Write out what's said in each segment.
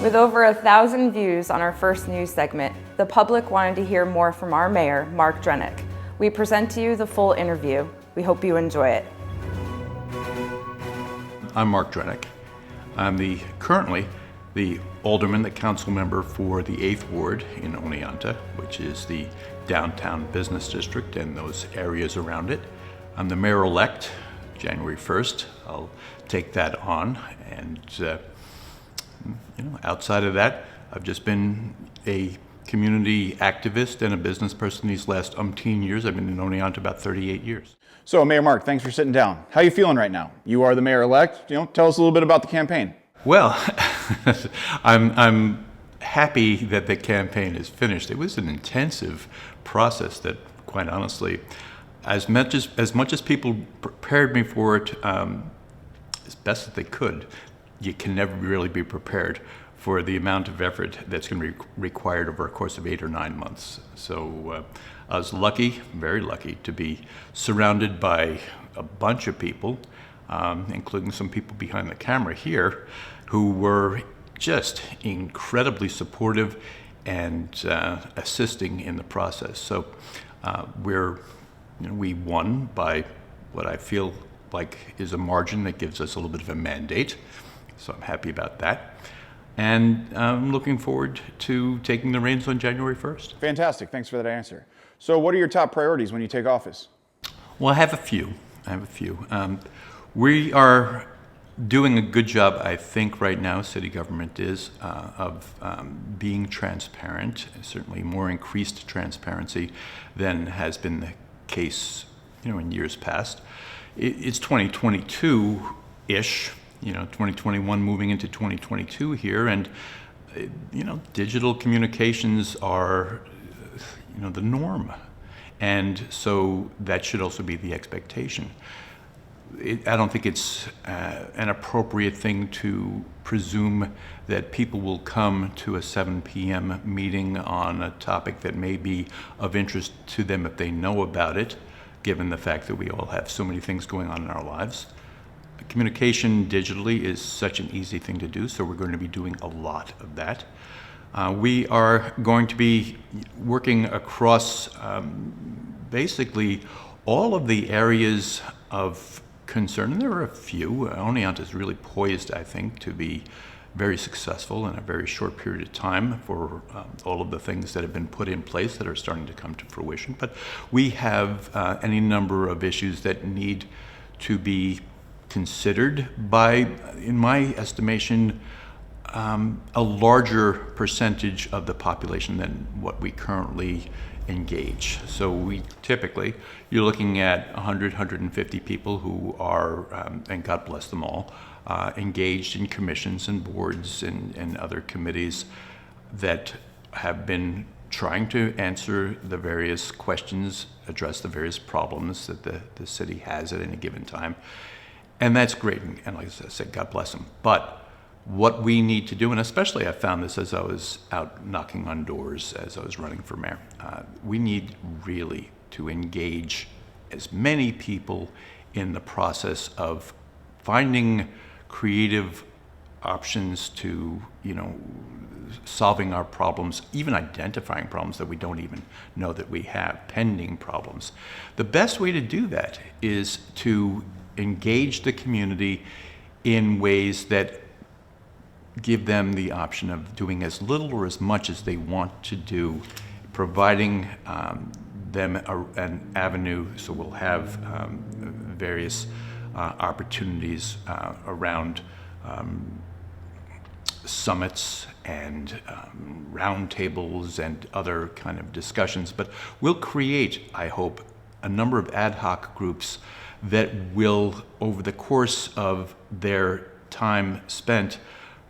With over 1,000 views on our first news segment, the public wanted to hear more from our mayor, Mark Drnek. We present to you the full interview. We hope you enjoy it. I'm Mark Drnek. I'm currently the alderman, the council member for the 8th Ward in Oneonta, which is the downtown business district and those areas around it. I'm the mayor-elect, January 1st. I'll take that on, and outside of that, I've just been a community activist and a business person these last umpteen years. I've been in Oneonta about 38 years. So, Mayor Mark, thanks for sitting down. How are you feeling right now? You are the mayor-elect. Tell us a little bit about the campaign. Well, I'm happy that the campaign is finished. It was an intensive process that, quite honestly, as much as people prepared me for it as best as they could, you can never really be prepared for the amount of effort that's going to be required over a course of 8 or 9 months. So I was lucky, very lucky, to be surrounded by a bunch of people, including some people behind the camera here, who were just incredibly supportive and assisting in the process. So we won by what I feel like is a margin that gives us a little bit of a mandate. So I'm happy about that. And I'm looking forward to taking the reins on January 1st. Fantastic. Thanks for that answer. So what are your top priorities when you take office? Well, I have a few. We are doing a good job, I think, right now, city government is, of being transparent, certainly more increased transparency than has been the case, in years past. It's 2022-ish, 2021 moving into 2022 here, and, digital communications are, the norm. And so that should also be the expectation. I don't think it's an appropriate thing to presume that people will come to a 7 p.m. meeting on a topic that may be of interest to them if they know about it, given the fact that we all have so many things going on in our lives. Communication digitally is such an easy thing to do, so we're going to be doing a lot of that. We are going to be working across basically all of the areas of concern, and there are a few. Oneonta is really poised, I think, to be very successful in a very short period of time for all of the things that have been put in place that are starting to come to fruition. But we have any number of issues that need to be considered by, in my estimation, a larger percentage of the population than what we currently engage. So you're looking at 100, 150 people who are, and God bless them all, engaged in commissions and boards and other committees that have been trying to answer the various questions, address the various problems that the city has at any given time. And that's great, and like I said, God bless them. But what we need to do, and especially I found this as I was out knocking on doors as I was running for mayor, we need really to engage as many people in the process of finding creative options to, solving our problems, even identifying problems that we don't even know that we have, pending problems. The best way to do that is to engage the community in ways that give them the option of doing as little or as much as they want to do, providing them an avenue. So we'll have various opportunities around summits and roundtables and other kind of discussions. But we'll create, I hope, a number of ad hoc groups that will, over the course of their time spent,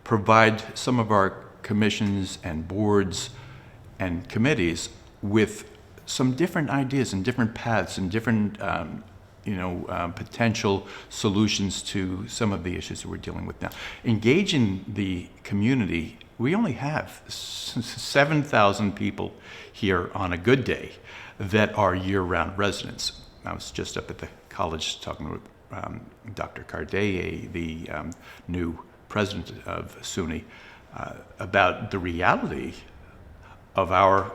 provide some of our commissions and boards and committees with some different ideas and different paths and different potential solutions to some of the issues that we're dealing with now. Engaging the community, we only have 7,000 people here on a good day that are year-round residents. I was just up at the college talking with Dr. Cardea, the new president of SUNY, about the reality of our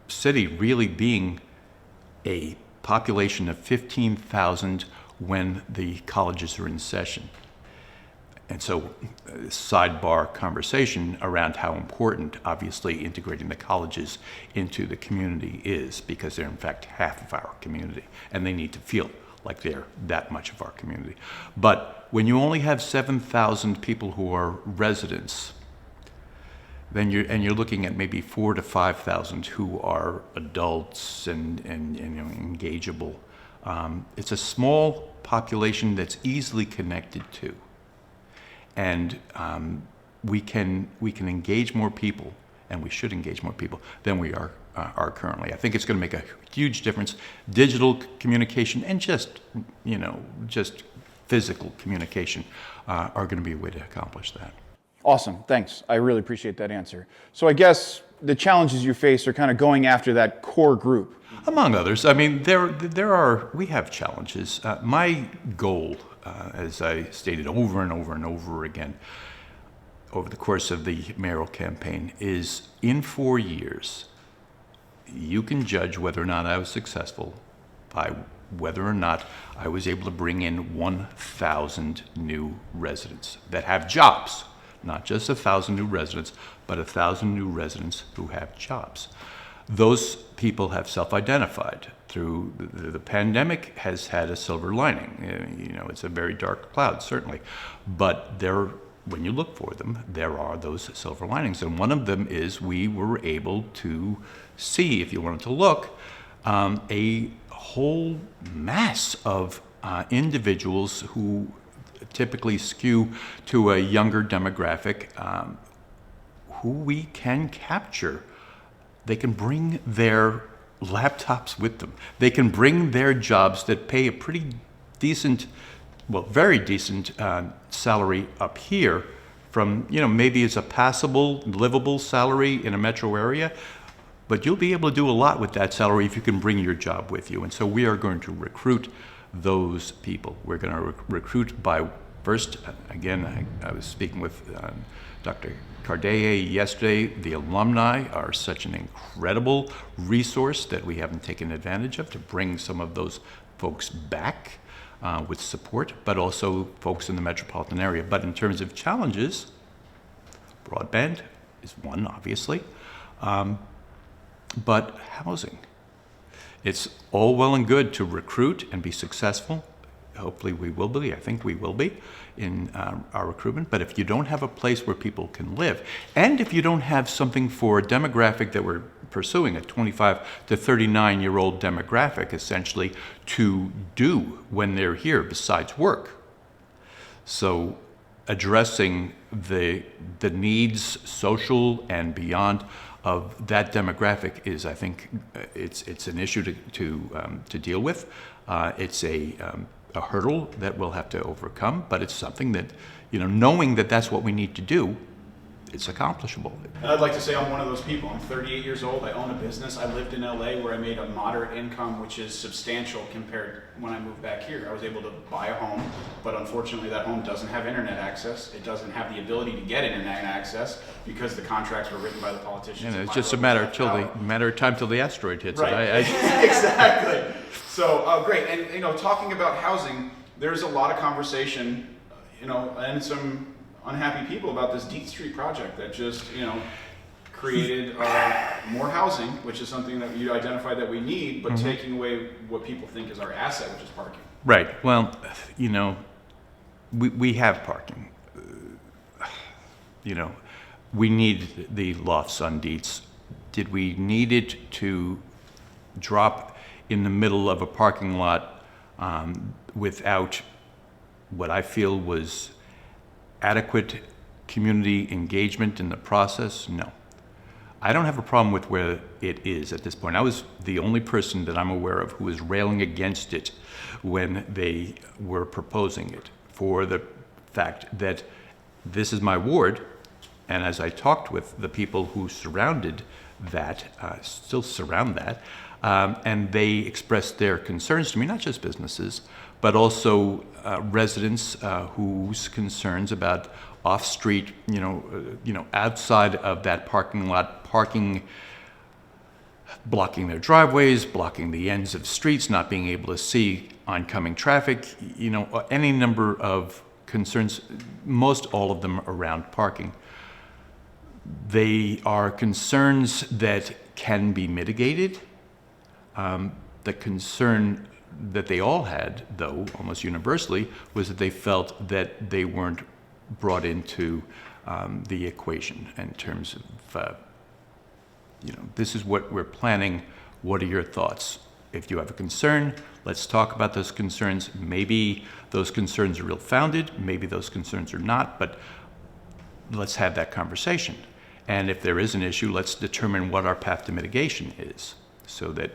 city really being a population of 15,000 when the colleges are in session. And so, sidebar conversation around how important, obviously, integrating the colleges into the community is, because they're in fact half of our community, and they need to feel like they're that much of our community. But when you only have 7,000 people who are residents, then you're looking at maybe 4,000 to 5,000 who are adults and engageable. It's a small population that's easily connected to, and we can engage more people, and we should engage more people than we are currently. I think it's going to make a huge difference. Digital communication and just physical communication are going to be a way to accomplish that. Awesome, thanks. I really appreciate that answer. So I guess the challenges you face are kind of going after that core group. Among others. I mean, we have challenges. My goal, as I stated over and over and over again over the course of the mayoral campaign, is in 4 years, you can judge whether or not I was successful by whether or not I was able to bring in 1,000 new residents that have jobs. Not just 1,000 new residents, but 1,000 new residents who have jobs. Those people have self-identified through the pandemic has had a silver lining. It's a very dark cloud, certainly, but when you look for them, there are those silver linings. And one of them is we were able to see, if you wanted to look, a whole mass of individuals who typically skew to a younger demographic, who we can capture. They can bring their laptops with them. They can bring their jobs that pay a pretty decent, very decent salary up here from, maybe it's a passable, livable salary in a metro area, but you'll be able to do a lot with that salary if you can bring your job with you. And so we are going to recruit those people. We're going to recruit by first, again, I was speaking with Dr. Cardea yesterday. The alumni are such an incredible resource that we haven't taken advantage of to bring some of those folks back with support, but also folks in the metropolitan area. But in terms of challenges, broadband is one, obviously, but housing. It's all well and good to recruit and be successful. Hopefully we will be. I think we will be in our recruitment. But if you don't have a place where people can live, and if you don't have something for a demographic that we're pursuing, a 25 to 39-year-old demographic, essentially, to do when they're here besides work. So addressing the needs, social and beyond, of that demographic is, I think, it's an issue to deal with. It's a hurdle that we'll have to overcome, but it's something that, knowing that that's what we need to do, it's accomplishable. And I'd like to say I'm one of those people. I'm 38 years old. I own a business. I lived in LA where I made a moderate income, which is substantial compared when I moved back here. I was able to buy a home, but unfortunately that home doesn't have internet access. It doesn't have the ability to get internet access because the contracts were written by the politicians. It's just a matter of time till the asteroid hits right. it. Exactly. So great. And talking about housing, there's a lot of conversation, and some unhappy people about this Dietz Street Project that just, created more housing, which is something that you identified that we need, but taking away what people think is our asset, which is parking. Right. Well, we have parking. We need the lofts on Dietz. Did we need it to drop in the middle of a parking lot without what I feel was adequate community engagement in the process? No. I don't have a problem with where it is at this point. I was the only person that I'm aware of who was railing against it when they were proposing it, for the fact that this is my ward, and as I talked with the people who surrounded that, still surround that, and they expressed their concerns to me, not just businesses, but also residents whose concerns about off-street, outside of that parking lot, blocking their driveways, blocking the ends of streets, not being able to see oncoming traffic, any number of concerns, most all of them around parking. They are concerns that can be mitigated. The concern that they all had, though, almost universally, was that they felt that they weren't brought into the equation in terms of, this is what we're planning. What are your thoughts? If you have a concern, let's talk about those concerns. Maybe those concerns are real-founded, maybe those concerns are not, but let's have that conversation. And if there is an issue, let's determine what our path to mitigation is, so that,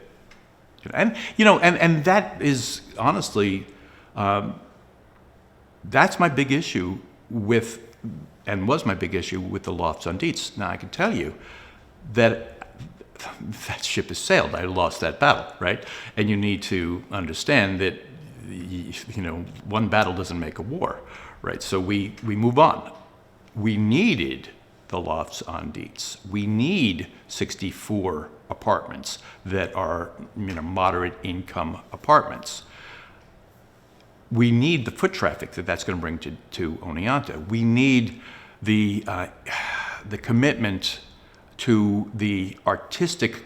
and that is honestly, that's my big issue with, and was my big issue with the lofts on Dietz. Now I can tell you that ship has sailed. I lost that battle, right? And you need to understand that, one battle doesn't make a war, right? So we move on. We needed the lofts on Dietz. We need 64 apartments that are, moderate income apartments. We need the foot traffic that's going to bring to Oneonta. We need the commitment to the artistically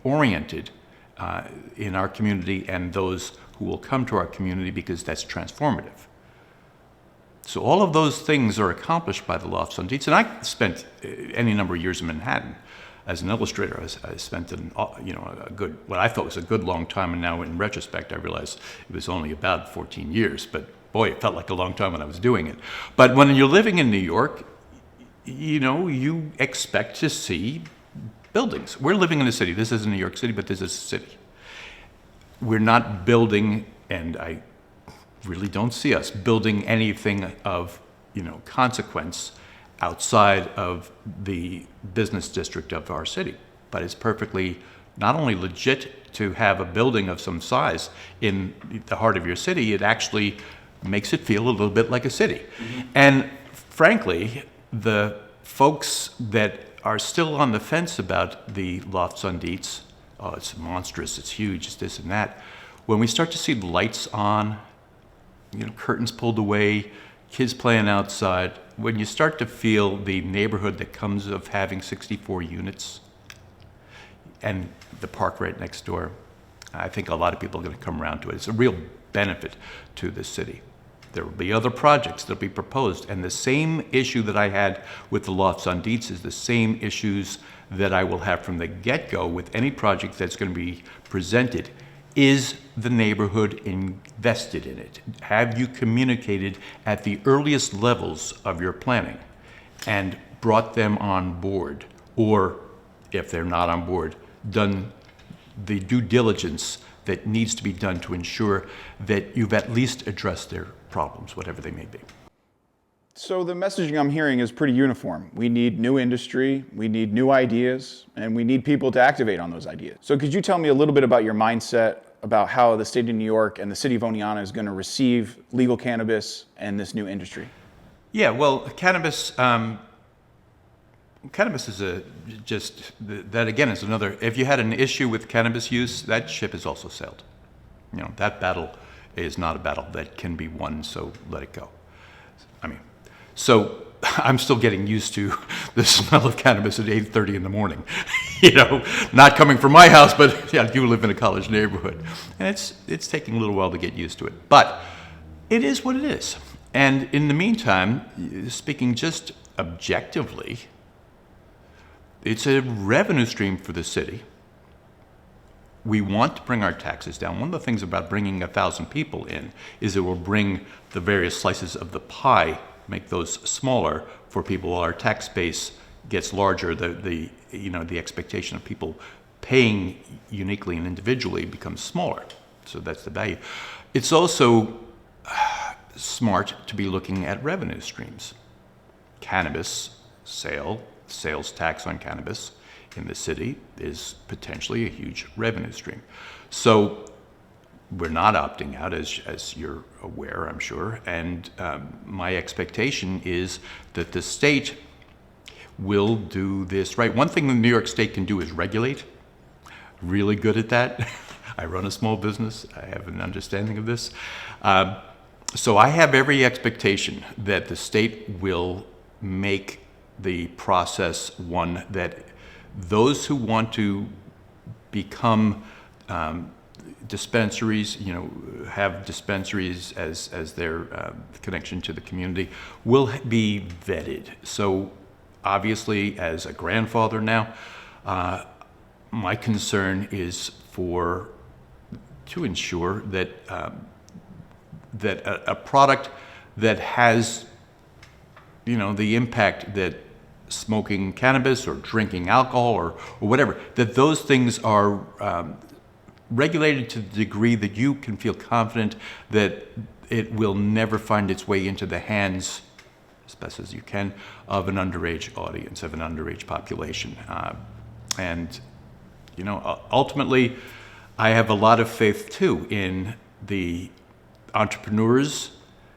oriented in our community and those who will come to our community, because that's transformative. So all of those things are accomplished by the lofts on Dietz. And I spent any number of years in Manhattan as an illustrator. I spent a good, what I thought was a good long time, and now in retrospect I realize it was only about 14 years, but boy, it felt like a long time when I was doing it. But when you're living in New York, you expect to see buildings. We're living in a city. This isn't New York City, but this is a city. We're not building, and I really don't see us building anything of, consequence outside of the business district of our city. But it's perfectly not only legit to have a building of some size in the heart of your city, it actually makes it feel a little bit like a city. Mm-hmm. And frankly, the folks that are still on the fence about the lofts on Dietz, oh, it's monstrous, it's huge, it's this and that. When we start to see the lights on, curtains pulled away, kids playing outside, when you start to feel the neighborhood that comes of having 64 units and the park right next door, I think a lot of people are going to come around to it. It's a real benefit to the city. There will be other projects that will be proposed, and the same issue that I had with the lofts on Dietz is the same issues that I will have from the get-go with any project that's going to be presented. Is the neighborhood invested in it? Have you communicated at the earliest levels of your planning and brought them on board? Or, if they're not on board, done the due diligence that needs to be done to ensure that you've at least addressed their problems, whatever they may be? So the messaging I'm hearing is pretty uniform. We need new industry, we need new ideas, and we need people to activate on those ideas. So could you tell me a little bit about your mindset about how the state of New York and the city of Oneonta is going to receive legal cannabis and this new industry? Yeah, well, cannabis is that again is another, if you had an issue with cannabis use, that ship has also sailed. That battle is not a battle that can be won, so let it go. So I'm still getting used to the smell of cannabis at 8:30 in the morning. Not coming from my house, but yeah, I do live in a college neighborhood. And it's taking a little while to get used to it. But it is what it is. And in the meantime, speaking just objectively, it's a revenue stream for the city. We want to bring our taxes down. One of the things about bringing 1,000 people in is it will bring the various slices of the pie, make those smaller for people while our tax base gets larger. The expectation of people paying uniquely and individually becomes smaller. So that's the value. It's also smart to be looking at revenue streams. Cannabis sales tax on cannabis in the city is potentially a huge revenue stream. So we're not opting out, as you're aware, I'm sure. And my expectation is that the state will do this right. One thing the New York State can do is regulate. Really good at that. I run a small business. I have an understanding of this. So I have every expectation that the state will make the process one that those who want to become dispensaries, have dispensaries as their connection to the community, will be vetted. So obviously, as a grandfather now, my concern is to ensure that that a product that has, the impact that smoking cannabis or drinking alcohol or whatever, that those things are regulated to the degree that you can feel confident that it will never find its way into the hands, as best as you can, of an underage audience, of an underage population. Ultimately, I have a lot of faith too in the entrepreneurs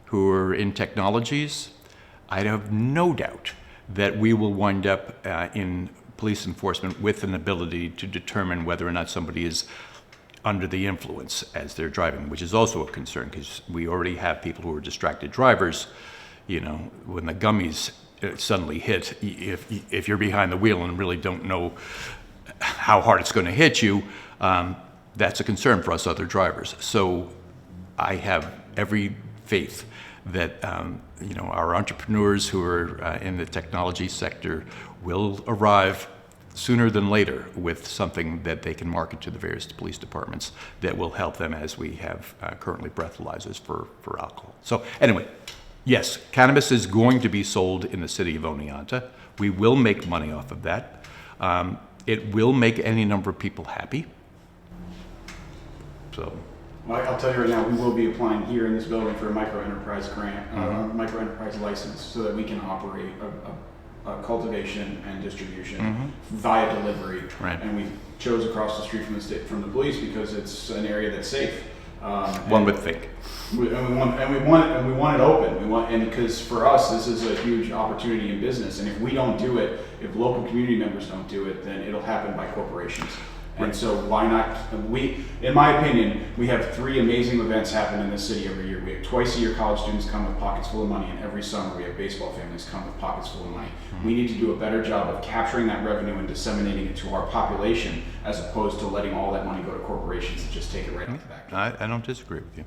who are in technologies. I have no doubt that we will wind up in police enforcement with an ability to determine whether or not somebody is under the influence as they're driving, which is also a concern because we already have people who are distracted drivers. When the gummies suddenly hit, if you're behind the wheel and really don't know how hard it's going to hit you, that's a concern for us other drivers. So I have every faith that our entrepreneurs who are in the technology sector will arrive sooner than later with something that they can market to the various police departments that will help them, as we have currently breathalyzers for alcohol. So anyway, yes, cannabis is going to be sold in the city of Oneonta. We will make money off of that. It will make any number of people happy. So. Well, I'll tell you right now, we will be applying here in this building for a micro-enterprise grant, micro-enterprise license, so that we can operate a cultivation and distribution via delivery. Right. And we chose across the street from the police because it's an area that's safe. One would think. We want it open. And because for us, this is a huge opportunity in business. And if we don't do it, if local community members don't do it, then it'll happen by corporations. And so why not, in my opinion, we have 3 amazing events happen in this city every year. We have twice a year college students come with pockets full of money, and every summer we have baseball families come with pockets full of money. We need to do a better job of capturing that revenue and disseminating it to our population, as opposed to letting all that money go to corporations that just take it right out the back. I don't disagree with you.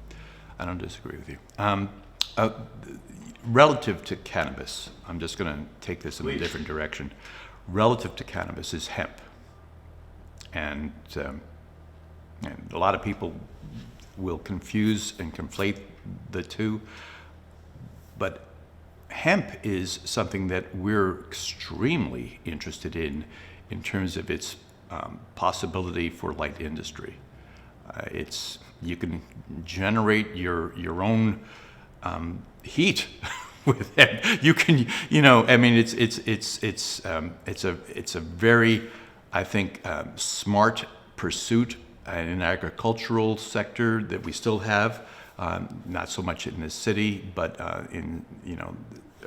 Relative to cannabis, I'm just going to take this in a different direction. Relative to cannabis is hemp. And a lot of people will confuse and conflate the two. But hemp is something that we're extremely interested in terms of its possibility for light industry. You can generate your own heat with hemp. You can, it's a very, I think, smart pursuit in an agricultural sector that we still have, not so much in the city, but in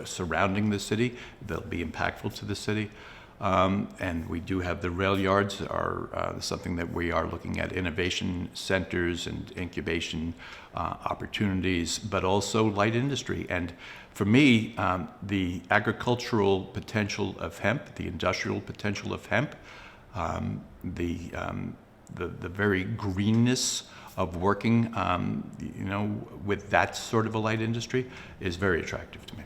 surrounding the city. They'll be impactful to the city, and we do have the rail yards are something that we are looking at, innovation centers and incubation opportunities, but also light industry. And for me, the agricultural potential of hemp, the industrial potential of hemp, the very greenness of working, with that sort of a light industry is very attractive to me.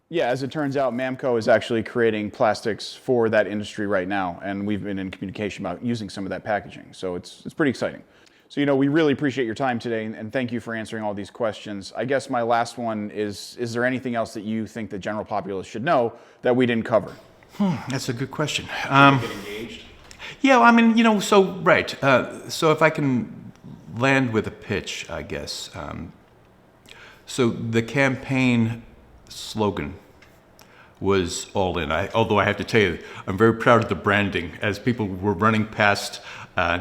Yeah, as it turns out, Mamco is actually creating plastics for that industry right now, and we've been in communication about using some of that packaging. So it's pretty exciting. So, we really appreciate your time today, and thank you for answering all these questions. I guess my last one is there anything else that you think the general populace should know that we didn't cover? That's a good question. Get engaged. Yeah, so if I can land with a pitch, I guess. So the campaign slogan was all in. Although I have to tell you, I'm very proud of the branding. As people were running past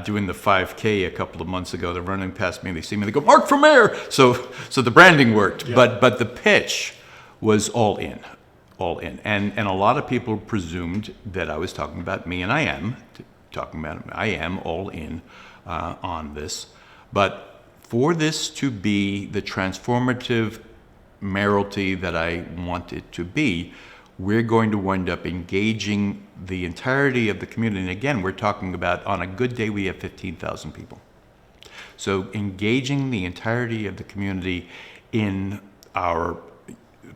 doing the 5K a couple of months ago, they're running past me and they see me, they go, "Mark for mayor!" So the branding worked, but the pitch was all in. All in. And a lot of people presumed that I was talking about me, and I am all in on this. But for this to be the transformative mayoralty that I want it to be, we're going to wind up engaging the entirety of the community. And again, we're talking about, on a good day, we have 15,000 people. So engaging the entirety of the community in our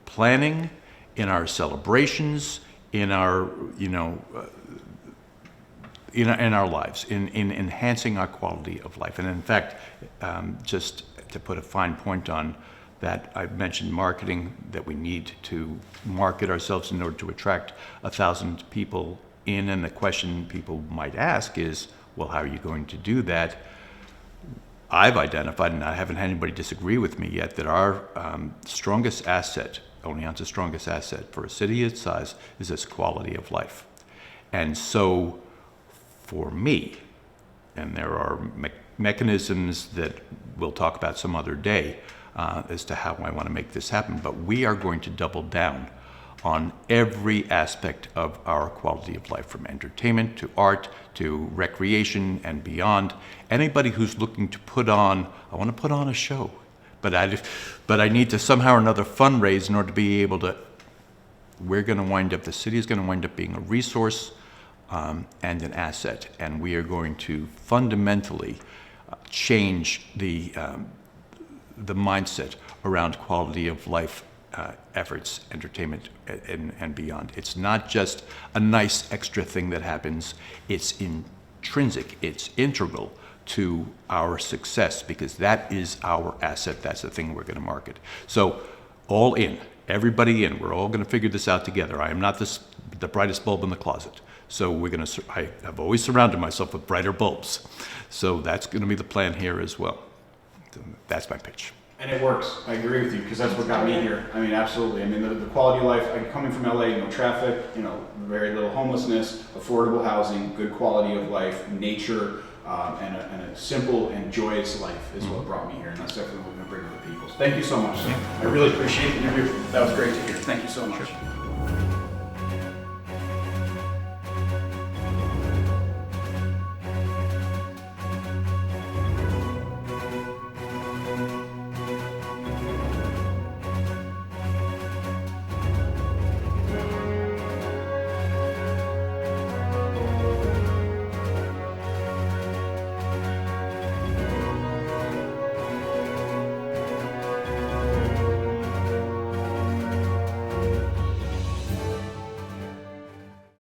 planning, in our celebrations, in our, in our lives, in enhancing our quality of life. And in fact, just to put a fine point on that, I've mentioned marketing, that we need to market ourselves in order to attract 1,000 people in. And the question people might ask is, well, how are you going to do that? I've identified, and I haven't had anybody disagree with me yet, that our strongest asset, Oneonta's strongest asset for a city its size, is its quality of life. And so for me, and there are mechanisms that we'll talk about some other day as to how I want to make this happen, but we are going to double down on every aspect of our quality of life, from entertainment to art to recreation and beyond. Anybody who's looking to I want to put on a show, but I need to somehow or another fundraise in order to be able to, the city is going to wind up being a resource and an asset, and we are going to fundamentally change the mindset around quality of life efforts, entertainment, and beyond. It's not just a nice extra thing that happens. It's intrinsic, it's integral to our success, because that is our asset. That's the thing we're going to market. So all in, everybody in. We're all going to figure this out together. I am not the brightest bulb in the closet. So I have always surrounded myself with brighter bulbs. So that's going to be the plan here as well. That's my pitch. And it works. I agree with you, because that's what got me here. I mean, absolutely. I mean, the quality of life, coming from LA, no traffic, very little homelessness, affordable housing, good quality of life, nature, and a simple and joyous life is what brought me here. And that's definitely what we're going to bring to the people. So thank you so much. I really appreciate the interview. That was great to hear. Thank you so much. Sure.